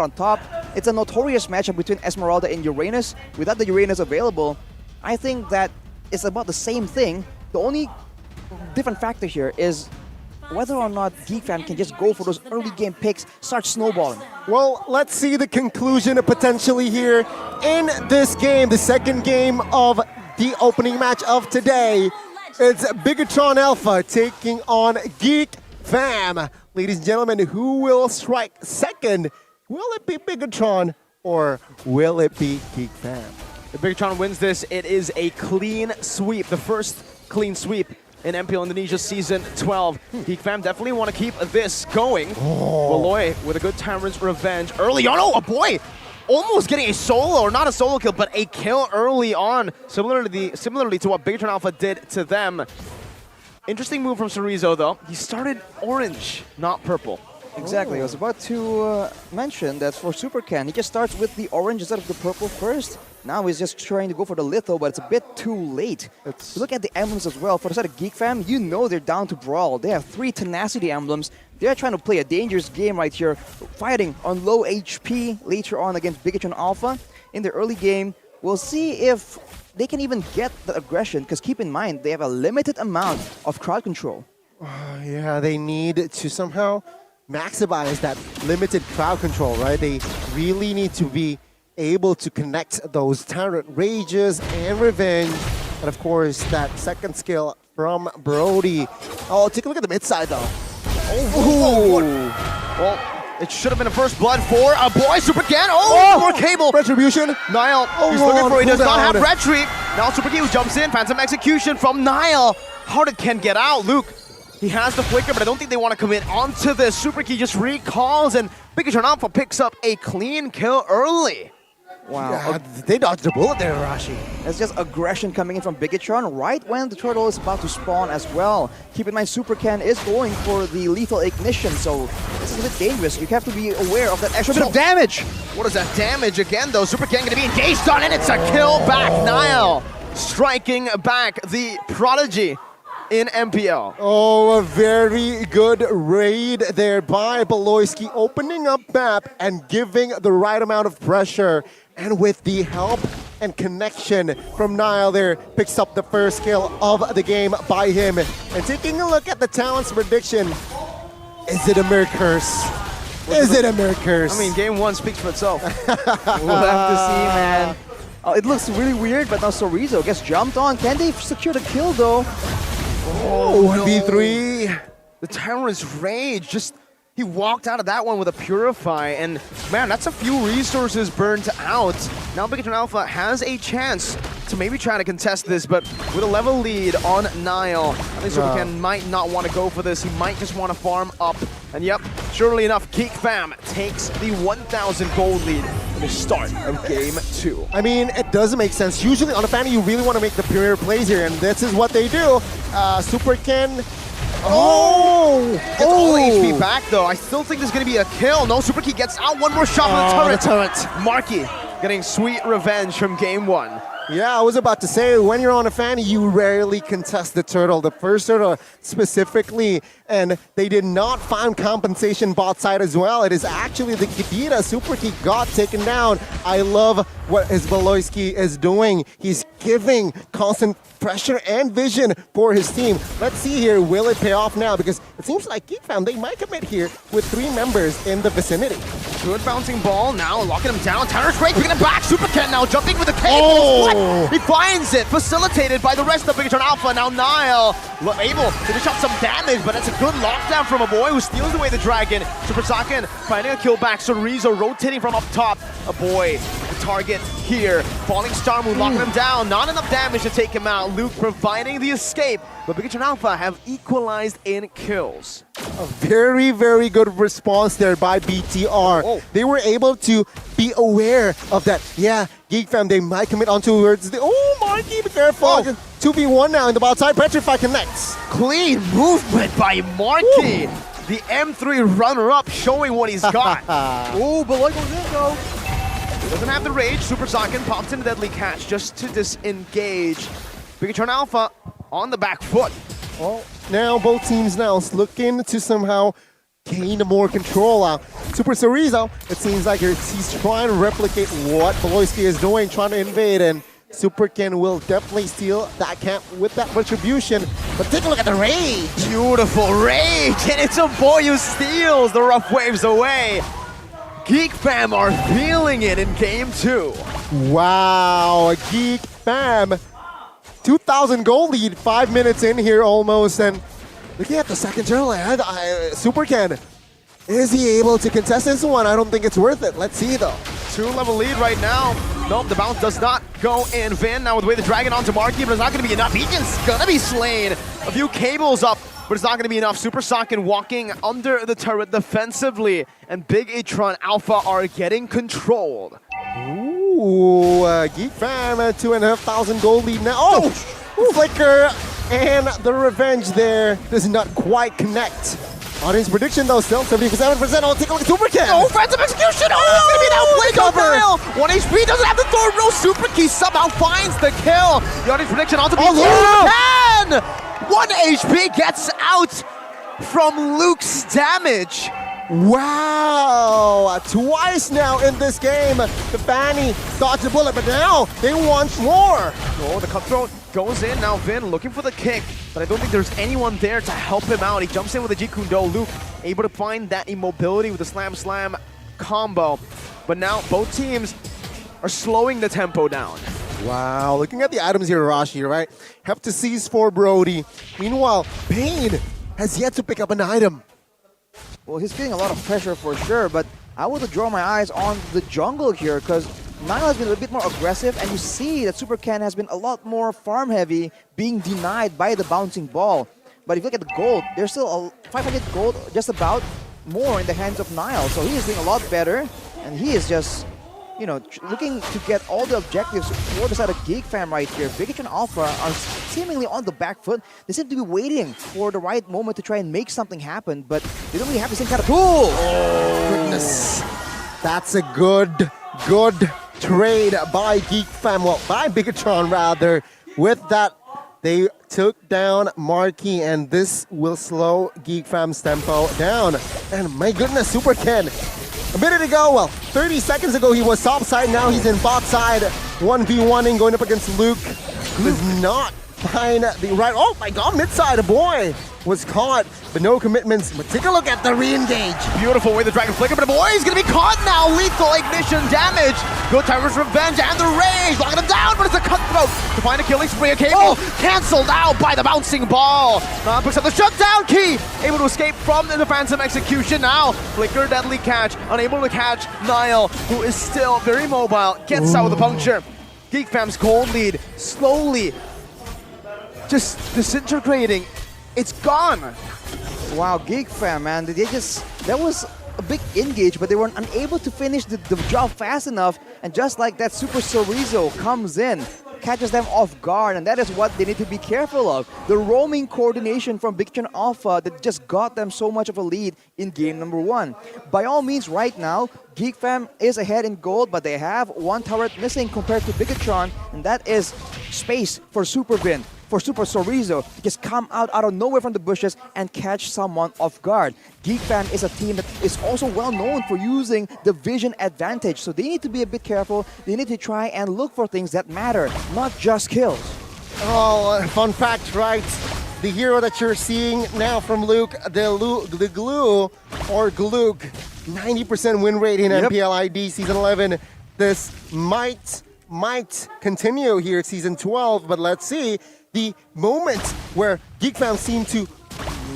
on top. It's a notorious matchup between Esmeralda and Uranus. Without the Uranus available, I think that it's about the same thing. The only different factor here is whether or not Geek Fam can just go for those early game picks, start snowballing. Well, let's see the conclusion potentially here in this game, the second game of the opening match of today. It's BIGETRON Alpha taking on Geek Fam. Ladies and gentlemen, who will strike second? Will it be BIGETRON or will it be Geek Fam? If BIGETRON wins this, it is a clean sweep, the first clean sweep in MPL Indonesia Season 12. Geek Fam definitely want to keep this going. Valoy with a good Tyrant's Revenge early on. Oh boy! Almost getting a solo, or not a solo kill, but a kill early on, similarly to what BIGETRON Alpha did to them. Interesting move from Cerezo though. He started orange, not purple. Exactly, I was about to mention that for Super Ken, he just starts with the orange instead of the purple first. Now he's just trying to go for the litho, but it's a bit too late. Look at the emblems as well. For the side of Geek Fam, you know they're down to brawl. They have 3 tenacity emblems. They're trying to play a dangerous game right here, fighting on low HP later on against BIGETRON Alpha. In the early game, we'll see if they can even get the aggression, because keep in mind, they have a limited amount of crowd control. Yeah, they need to somehow maximize that limited crowd control, right? They really need to be able to connect those Tyrant Rages and Revenge. And of course, that second skill from Brody. Oh, take a look at the mid side though. Oh, well, it should have been a first blood for a boy, Super Ken. Oh, more cable. Retribution. Niall, he's looking for, he does not have Retrieve. Now Super Ken jumps in, Phantom Execution from Niall. How did Ken get out? Luke, he has the flicker, but I don't think they want to commit onto this. Super Key just recalls, and BIGETRON Alpha picks up a clean kill early. Wow. Yeah, they dodged a bullet there, Rashi. It's just aggression coming in from BIGETRON right when the turtle is about to spawn as well. Keep in mind, Super Ken is going for the lethal ignition, so this is a bit dangerous. You have to be aware of that extra bit of damage. What is that damage again, though? Super Ken going to be engaged on it. It's a kill back. Niall striking back the Prodigy in MPL. Oh, a very good raid there by Beloyski, opening up map and giving the right amount of pressure. And with the help and connection from Niall there, picks up the first kill of the game by him. And taking a look at the talent's prediction, is it a mirror curse? Is it a mirror curse? I mean, game 1 speaks for itself. We'll have to see, man. It looks really weird, but now Cerezo gets jumped on. Can they secure the kill, though? Oh, 1v3. The Tyrant's Rage, just, he walked out of that one with a Purify, and man, that's a few resources burned out. Now BIGETRON Alpha has a chance to maybe try to contest this, but with a level lead on Niall, I think Super Ken might not want to go for this. He might just want to farm up. And yep, surely enough, Geek Fam takes the 1,000 gold lead in the start of game 2. I mean, it doesn't make sense. Usually on a fan, you really want to make the pure plays here, and this is what they do. Super Ken. Gets all the HP back though. I still think there's going to be a kill. No, Super Key gets out. One more shot from the turret. Marky getting sweet revenge from game 1. Yeah, I was about to say, when you're on a fan, you rarely contest the turtle. The first turtle specifically, and they did not find compensation bot side as well. It is actually the Kedira. Super Key got taken down. I love what Beloyski is doing. He's giving constant pressure and vision for his team. Let's see here, will it pay off now? Because it seems like Geek Fam, they might commit here with 3 members in the vicinity. Good bouncing ball, now locking him down. Tyrant's Rage picking it back. Super Ken now jumping with the cable. He finds it, facilitated by the rest of BIGETRON Alpha. Now Niall able to dish out some damage, but that's a good lockdown from a boy who steals away the dragon. Super Saken finding a kill back. Cerezo rotating from up top. A boy, the target here. Falling Star Moon locking him down. Not enough damage to take him out. Luke providing the escape, but BIGETRON Alpha have equalized in kills. A very, very good response there by BTR. They were able to be aware of that. Yeah, Geek Fam, they might commit on towards the... Oh, Marky, be careful. 2v1 now in the bot side. Petrify connects. Clean movement by Marky. The M3 runner-up showing what he's got. Oh, Beloy goes in, though. Doesn't have the rage. Super Saiyan pops in a deadly catch just to disengage. BIGETRON Alpha on the back foot. Well, now both teams now looking to somehow gain more control. Super Chorizo, it seems like he's trying to replicate what Beloyski is doing, trying to invade, and Super Ken will definitely steal that camp with that retribution. But take a look at the rage. Beautiful rage, and it's a boy who steals the rough waves away. Geek fam are feeling it in game 2. Wow, Geek fam. 2,000 gold lead, 5 minutes in here almost, and looking at the second turtle, Super Ken, is he able to contest this one? I don't think it's worth it. Let's see though. 2-level lead right now. Nope, the bounce does not go in. Vin now with the way the dragon onto Marky, but it's not going to be enough. Egan's going to be slain. A few cables up, but it's not going to be enough. Super Saiyan walking under the turret defensively, and BIGETRON Alpha are getting controlled. Ooh, Geek Fam at 2,500 gold lead now. Oh, Flicker and the revenge there does not quite connect. Audience prediction though, still 77%. Oh, take a look at Super Ken. Oh, phantom execution! Oh, it's gonna be an outplay cover! 1 HP doesn't have the throw. Real Super Key somehow finds the kill. The audience prediction on to be Super Ken! 1 HP gets out from Luke's damage. Wow! Twice now in this game. The Fanny dodged the bullet, but now they want more. Oh, the cutthroat goes in. Now Vin looking for the kick, but I don't think there's anyone there to help him out. He jumps in with a Jikundo. Luke able to find that immobility with the slam combo. But now both teams are slowing the tempo down. Wow, looking at the items here, Rashi, right? Have to seize for Brody. Meanwhile, Pain has yet to pick up an item. Well, he's feeling a lot of pressure for sure, but I would draw my eyes on the jungle here because Nile has been a bit more aggressive, and you see that Super Ken has been a lot more farm heavy, being denied by the bouncing ball. But if you look at the gold, there's still 500 gold, just about more in the hands of Nile. So he is doing a lot better, and he is just, you know, looking to get all the objectives for the side of Geek Fam right here. BIGETRON Alpha are seemingly on the back foot. They seem to be waiting for the right moment to try and make something happen, but they don't really have the same kind of tool. Oh, goodness. That's a good trade by Geek Fam, well, by BIGETRON rather. With that, they took down Marky, and this will slow Geek Fam's tempo down. And my goodness, Super Ken. A minute ago, well, 30 seconds ago, he was top side. Now he's in bot side, 1v1ing, going up against Luke. Does not find the right. Oh my god, mid side, a boy was caught, but no commitments. But take a look at the re-engage. Beautiful way the dragon flicker, but the boy is gonna be caught now. Lethal ignition damage. Good Tiger's revenge and the rage. Locking him down, but it's a cutthroat to find a killing spree. A cable canceled out by the bouncing ball. Picks up the shutdown key. Able to escape from the phantom execution now. Flicker, deadly catch. Unable to catch Nile, who is still very mobile. Gets out with a puncture. Geek Fam's gold lead slowly just disintegrating. It's gone. Wow, Geek Fam, man, that was a big engage, but they were unable to finish the job fast enough, and just like that, Super Chorizo comes in, catches them off guard, and that is what they need to be careful of. The roaming coordination from BIGETRON Alpha that just got them so much of a lead in game number 1. By all means, right now, Geek Fam is ahead in gold, but they have one turret missing compared to BIGETRON, and that is space for Super Vin, for Super Chorizo to just come out of nowhere from the bushes and catch someone off guard. Geek Fam is a team that is also well known for using the vision advantage, so they need to be a bit careful. They need to try and look for things that matter, not just kills. Oh, fun fact, right? The hero that you're seeing now from Luke, the Glue, or Gluk, 90% win rate in MPL ID Season 11. This might continue here at Season 12, but let's see. The moment where Geek Fam seem to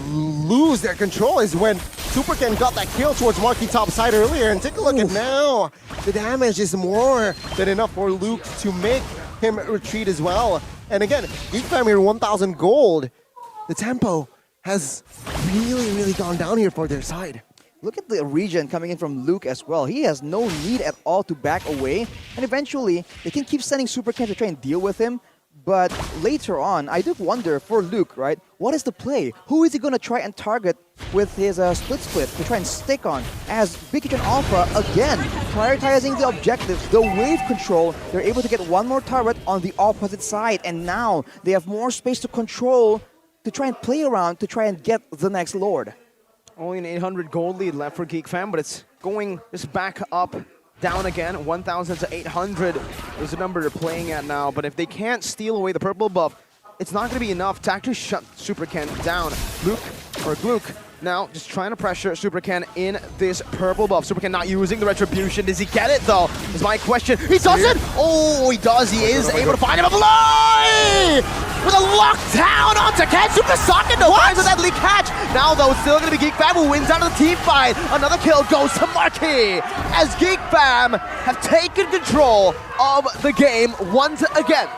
lose their control is when Super Ken got that kill towards Marky top side earlier, and take a look at now. The damage is more than enough for Luke to make him retreat as well. And again, Geek Fam here, 1,000 gold. The tempo has really gone down here for their side. Look at the regen coming in from Luke as well. He has no need at all to back away, and eventually they can keep sending Super Ken to try and deal with him. But later on, I do wonder for Luke, right? What is the play? Who is he going to try and target with his split to try and stick on? As BIGETRON Alpha, again, prioritizing the objectives, the wave control, they're able to get one more turret on the opposite side. And now they have more space to control, to try and play around, to try and get the next Lord. Only an 800 gold lead left for Geek Fam, but it's going just back up, down again. 1,000 to 800 is the number they're playing at now. But if they can't steal away the purple buff, it's not going to be enough to actually shut Super Ken down. Gluck now just trying to pressure Super Ken in this purple buff. Super Ken not using the retribution. Does he get it though? Is my question. He doesn't! Oh, he does. He is able to find him. A Beloy! With a lockdown onto Ken. Super Socket though finds a deadly catch. Now though, it's still going to be Geek Fam who wins out of the team fight. Another kill goes to Marky as Geek Fam have taken control of the game once again.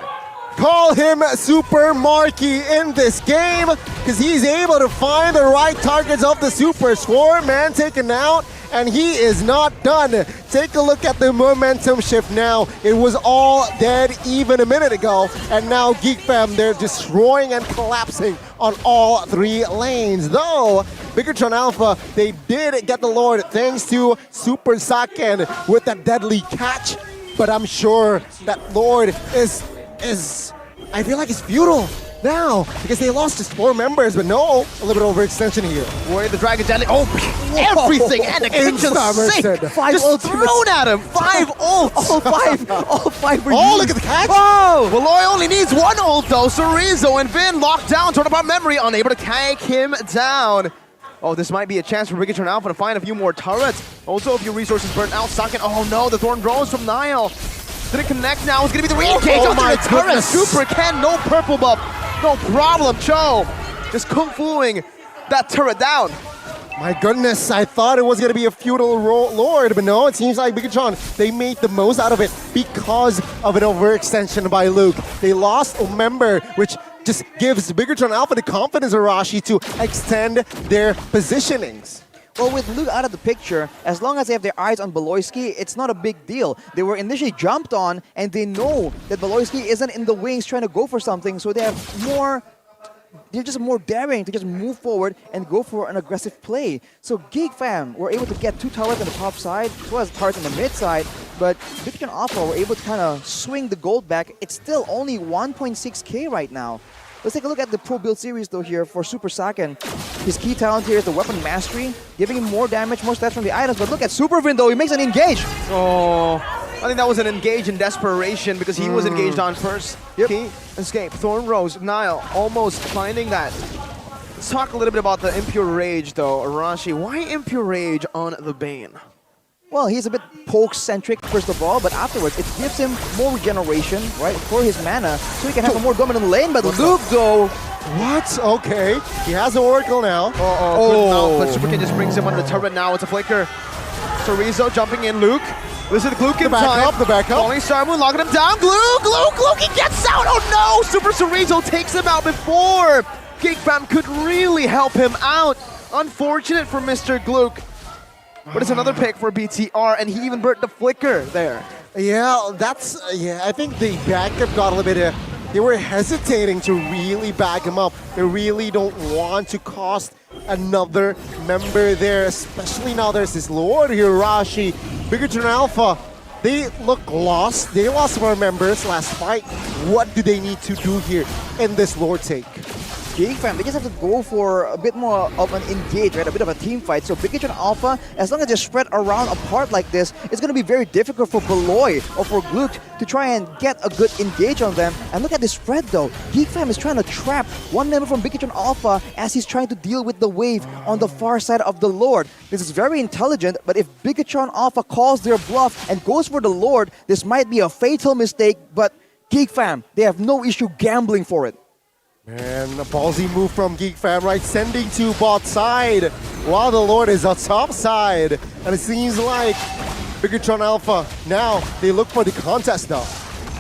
Call him Super Marky in this game because he's able to find the right targets of the Super Swarm. Man taken out, and he is not done. Take a look at the momentum shift now. It was all dead even a minute ago, and now Geek Fam, they're destroying and collapsing on all 3 lanes. Though, BIGETRON Alpha, they did get the Lord thanks to Super Saken with that deadly catch, but I'm sure that Lord is I feel like it's futile now because they lost just 4 members, but no, a little bit overextension here. Warrior the Dragon Deadly, everything and the kitchen sink 5 just ultimates. thrown at him. 5 ults. All five were Oh, used. look at the catch! Whoa! Beloy only needs 1 ult though. Cerezo and Vin locked down. Torn apart memory, unable to take him down. Oh, this might be a chance for BIGETRON Alpha to find a few more turrets. Also, a few resources burnt out. Saken, oh no, the Thorn Rose from Nile. Didn't connect now. It's going to be the re-engage onto the turret. Super Ken, no purple buff. No problem, Cho. Just kung fuing that turret down. My goodness, I thought it was going to be a feudal Lord, but no, it seems like BIGETRON, they made the most out of it because of an overextension by Luke. They lost a member, which just gives BIGETRON Alpha the confidence, Arashi, to extend their positionings. Well, with Luke out of the picture, as long as they have their eyes on Beloyski, it's not a big deal. They were initially jumped on, and they know that Beloyski isn't in the wings trying to go for something, so they have more... They're just more daring to just move forward and go for an aggressive play. So Geek Fam were able to get 2 towers on the top side, as well as towers on the mid side, but BIGETRON Alpha were able to kind of swing the gold back. It's still only 1.6k right now. Let's take a look at the Pro Build series though here for Super Saken. His key talent here is the Weapon Mastery, giving him more damage, more stats from the items, but look at Super Vin though, he makes an engage. Oh, I think that was an engage in desperation because he was engaged on first. Yep. Key, escape, Thorn Rose, Nile, almost finding that. Let's talk a little bit about the Impure Rage though, Arashi. Why Impure Rage on the Bane? Well, he's a bit poke-centric first of all, but afterwards it gives him more regeneration, right, for his mana, so he can have a more dominant lane, but Luke though... What? Okay, he has an Oracle now. But Super Ken just brings him under the turret now. It's a flicker. Cerezo jumping in, Luke. This is Gluck in time. The backup. Falling Star Moon, locking him down. Gluck, he gets out. Oh no! Super Cerezo takes him out before Geek Fam could really help him out. Unfortunate for Mr. Gluck. But it's another pick for BTR, and he even burnt the flicker there. Yeah, that's... Yeah, I think the backup got a little bit... They were hesitating to really back him up. They really don't want to cost another member there, especially now there's this Lord here, Rashi. BIGETRON Alpha, they look lost. They lost more members last fight. What do they need to do here in this Lord take? Geek Fam, they just have to go for a bit more of an engage, right? A bit of a team fight. So BIGETRON Alpha, as long as they're spread around apart like this, it's going to be very difficult for Beloy or for Gluck to try and get a good engage on them. And look at this spread though. Geek Fam is trying to trap one member from BIGETRON Alpha as he's trying to deal with the wave on the far side of the Lord. This is very intelligent, but if BIGETRON Alpha calls their bluff and goes for the Lord, this might be a fatal mistake, but Geek Fam, they have no issue gambling for it. And a ballsy move from Geek Fam, right? Sending to bot side while the Lord is on top side. And it seems like BIGETRON Alpha, now they look for the contest now.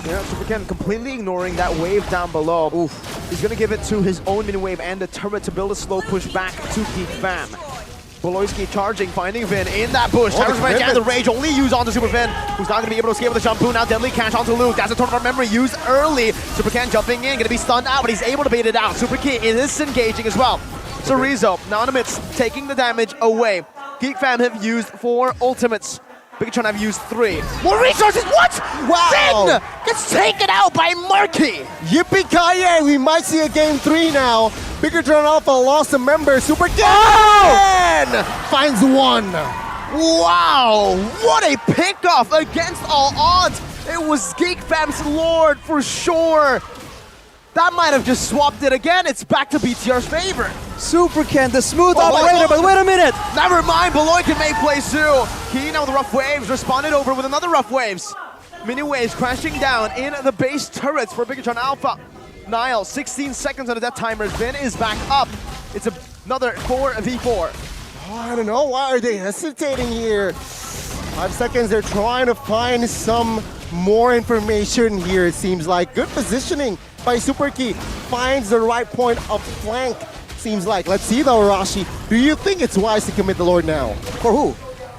Yeah, Super Ken completely ignoring that wave down below. Oof. He's going to give it to his own mini wave and the turret to build a slow push back to Geek Fam. Beloyski charging, finding Vin in that bush. Tyrus Rage and the Rage only used onto Super Vin, who's not going to be able to escape with the Shampoo. Now Deadly Catch onto Luke. That's a tournament memory used early. Super Ken jumping in, going to be stunned out, but he's able to bait it out. Super Ken is disengaging as well. Cerezo, now in the midst, taking the damage away. Geek Fam have used 4 ultimates. BIGETRON have used 3. More resources, what? Wow. Vin gets taken out by Marky. Yippee-ki-yay, we might see a game 3 now. BIGETRON Alpha lost a member. Super Ken finds one. Wow, what a pickoff against all odds. It was Geek Fam's Lord for sure. That might have just swapped it again. It's back to BTR's favor. Super Ken, the smooth operator, but wait a minute. Never mind, Beloy can make plays too. He now with the rough waves responded over with another rough waves. Mini waves crashing down in the base turrets for BIGETRON Alpha. Niall, 16 seconds on the death timer. Vin is back up. It's another 4v4. Oh, I don't know, why are they hesitating here? 5 seconds, they're trying to find some more information here, it seems like. Good positioning by SuperKey. Finds the right point of flank, seems like. Let's see though, Rashi. Do you think it's wise to commit the Lord now? For who?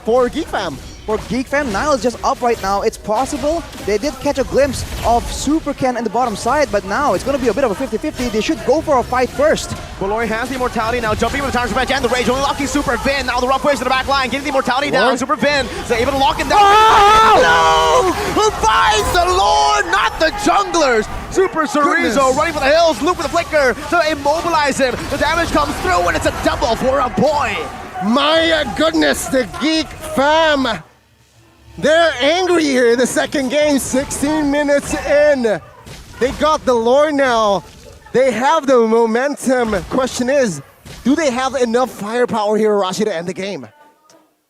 For Geek Fam. For Geek Fam, Niall is just up right now. It's possible. They did catch a glimpse of Super Ken in the bottom side, but now it's going to be a bit of a 50-50. They should go for a fight first. Beloy has the immortality now, jumping with the Tyrant's Revenge and the Rage, only locking Super Vin. Now the rough waves to the back line, getting the immortality down. Super Vin is able to lock him down. No! Who finds the Lord, not the junglers? Super Chorizo running for the hills, loop with the flicker to immobilize him. The damage comes through and it's a double for a boy. My goodness, the Geek Fam. They're angry here in the second game, 16 minutes in. They got the Lord now. They have the momentum. Question is, do they have enough firepower here, Rashi, to end the game?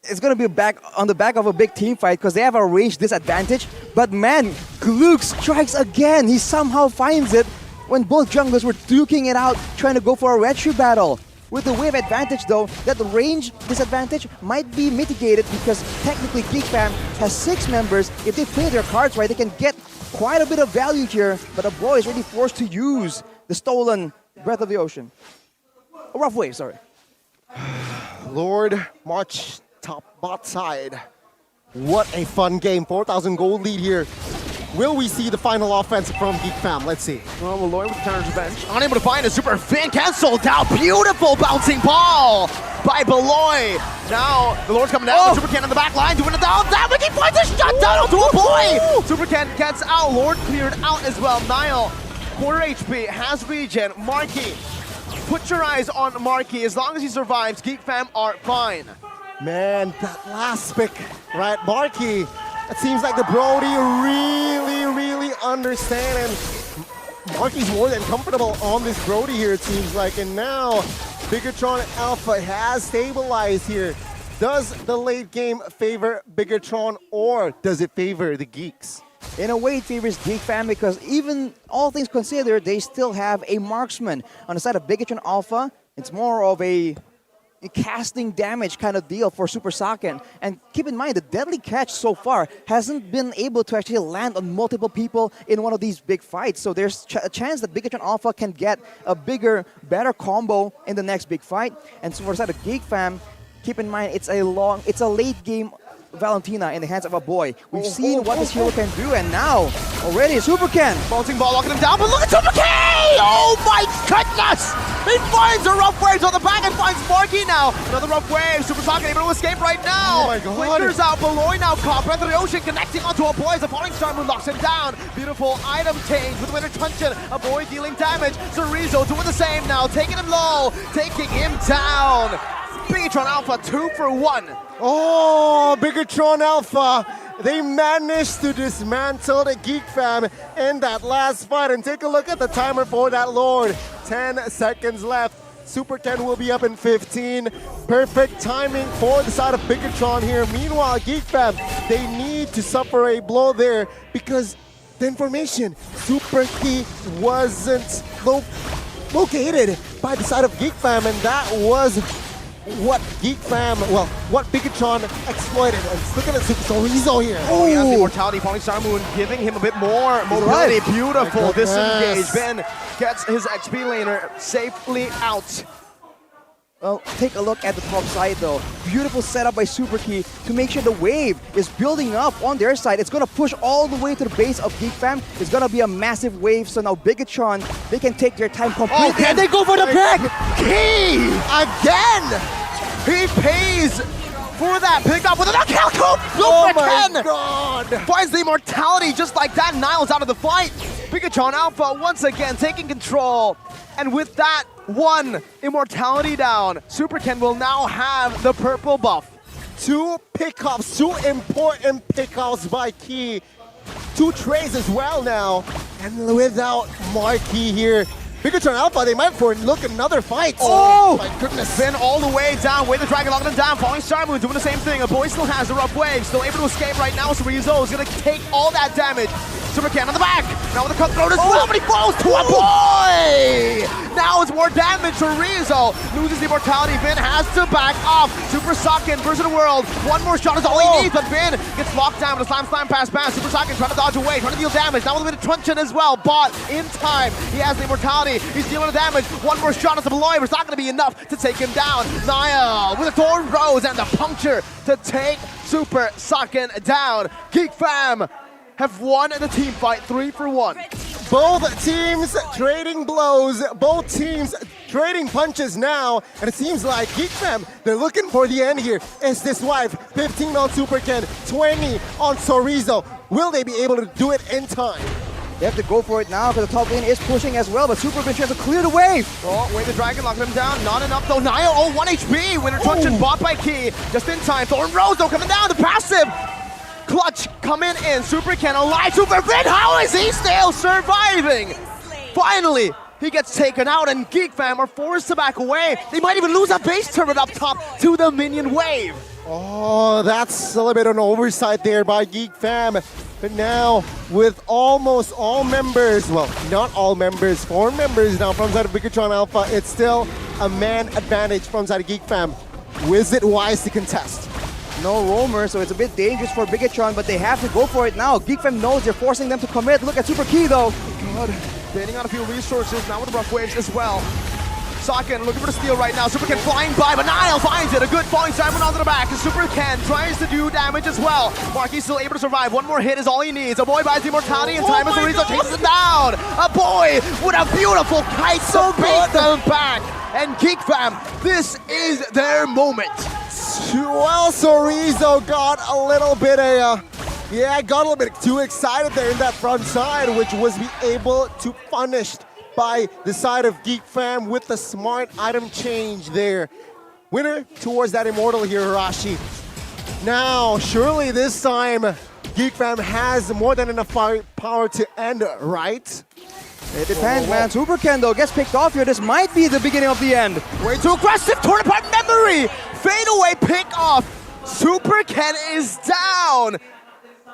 It's going to be on the back of a big team fight because they have a range disadvantage. But man, Gluk strikes again. He somehow finds it when both junglers were duking it out, trying to go for a retry battle. With the wave advantage though, that range disadvantage might be mitigated because technically Geek Fam has 6 members. If they play their cards right, they can get quite a bit of value here, but Aboy is really forced to use the stolen Breath of the Ocean. A rough wave, sorry. Lord, March top bot side. What a fun game, 4,000 gold lead here. Will we see the final offense from Geek Fam? Let's see. Well, Beloy with the Tyrant's Revenge. Unable to find a Super Fin canceled out. Beautiful bouncing ball by Beloy. Now, the Lord's coming down. Super Ken on the back line doing a down damage. He finds a shot down onto a boy. Super Ken gets out. Lord cleared out as well. Niall, quarter HP, has regen. Marky, put your eyes on Marky. As long as he survives, Geek Fam are fine. Man, that last pick, right? Marky. It seems like the Brody really understand, and Marky's more than comfortable on this Brody here, it seems like. And now, BIGETRON Alpha has stabilized here. Does the late game favor BIGETRON, or does it favor the Geeks? In a way, it favors Geek Fam because even all things considered, they still have a marksman. On the side of BIGETRON Alpha, it's more of a casting damage kind of deal for Super Saken. And keep in mind, the deadly catch so far hasn't been able to actually land on multiple people in one of these big fights. So there's a chance that BIGETRON Alpha can get a bigger, better combo in the next big fight. And so for the side of Geek Fam, keep in mind, it's a late game Valentina in the hands of a boy. We've seen what this hero can do, and now already Super Ken. Bouncing ball locking him down, but look at Super Ken! Oh my goodness! He finds a rough waves on the back and finds Marky now. Another rough wave. Super Sonic able to escape right now. Oh my god. Flickers out. Beloy now caught. Breath of the Ocean connecting onto a boy as a falling star moon locks him down. Beautiful item change with Winter Truncheon. A boy dealing damage. Chorizo doing the same now. Taking him low. Taking him down. BIGETRON Alpha 2 for 1. Oh, BIGETRON Alpha. They managed to dismantle the Geek Fam in that last fight. And take a look at the timer for that Lord. 10 seconds left. Super Ken will be up in 15. Perfect timing for the side of BIGETRON here. Meanwhile, Geek Fam, they need to suffer a blow there because the information, Super Key wasn't located by the side of Geek Fam, and that was what Geek Fam, well, what BIGETRON exploited. And look at the Super Chorizo here. Oh, he has the immortality. Falling Star Moon giving him a bit more mobility. Right. Beautiful disengage. Yes. Ben gets his XP laner safely out. Well, take a look at the top side though. Beautiful setup by Super Key to make sure the wave is building up on their side. It's going to push all the way to the base of Geek Fam. It's going to be a massive wave, so now BIGETRON, they can take their time completely and they go for the pick! Key again! He pays for that pickup with a knockout coup! Oh Super my Ken god! finds the immortality just like that. Niall's out of the fight. BIGETRON Alpha once again taking control. And with that, one immortality down. Super Ken will now have the purple buff. 2 pickups, 2 important pickups by Key. 2 trades as well now. And without Marquee here, BIGETRON Alpha, they might look another fight. Oh, my goodness. Finn all the way down, with the dragon locking him down, falling star moon, doing the same thing. A boy still has the rough wave, still able to escape right now, so Rizzo is gonna take all that damage. Super Ken on the back, now with the cutthroat as well, but he falls to a boy! Now it's more damage for Rizzo, loses the immortality, Finn has to back off. Super Saiyan versus the world, one more shot is all he needs, but Finn gets locked down with a slam pass. Super Saiyan trying to dodge away, trying to deal damage, now with a bit of truncheon as well, but in time, he has the immortality, he's dealing the damage, one more shot as a Malloy, but it's not going to be enough to take him down. Niall with a Thorn Rose and the puncture to take Super Saiyan down. Geek Fam have won the team fight 3-for-1. Both teams trading blows, both teams trading punches now, and it seems like Geek Fam, they're looking for the end here. Is this wife? 15 on Super Ken, 20 on Sorizo. Will they be able to do it in time? They have to go for it now because the top lane is pushing as well, but Super Ken tries to clear the wave. Oh, wait, the dragon locking him down. Not enough though. Niall, oh, 1 HP. Winter Truncheon bought by Key. Just in time. Thorn Rose though coming down. The passive. Clutch coming in. Super Ken alive. Super Finn, how is he still surviving? Finally, he gets taken out and Geek Fam are forced to back away. They might even lose a base turret up top to the minion wave. Oh, that's a little bit of an oversight there by Geek Fam. But now, with almost all members, well, not all members, 4 members now from side of BIGETRON Alpha, it's still a man advantage from side of Geek Fam. Is it wise to contest? No roamer, so it's a bit dangerous for BIGETRON, but they have to go for it now. Geek Fam knows they're forcing them to commit. Look at Super Key though. God, baiting on a few resources, now with the rough waves as well. Saiyan looking for the steal right now. Super Ken flying by, but Niall finds it. A good falling Simon onto the back. And Super Ken tries to do damage as well. Marky's still able to survive. One more hit is all he needs. A boy buys the immortality in time as Rizzo chases him down. A boy with a beautiful kite to beat them back. And Geek Fam, this is their moment. Well, Sorizo got a little bit got a little bit too excited there in that front side, which was able to punish by the side of Geek Fam with the smart item change there. Winner towards that immortal here, Hirashi. Now, surely this time, Geek Fam has more than enough power to end, right? It depends, man. Super Ken though gets picked off here. This might be the beginning of the end. Way too aggressive, torn apart memory! Fade away pick off. Super Ken is down.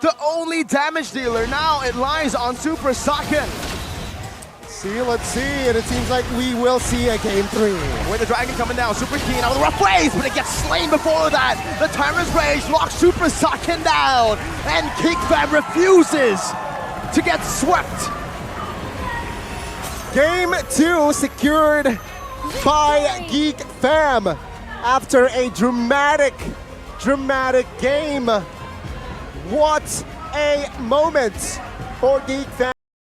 The only damage dealer now, it lies on Super Saiyan. Let's see, and it seems like we will see a game 3. With the dragon coming down, Super Keen out of the rough waves, but it gets slain before that. The Timer's Rage locks Super Saiyan down, and Geek Fam refuses to get swept. Game 2 secured by Geek Fam after a dramatic game. What a moment for Geek Fam.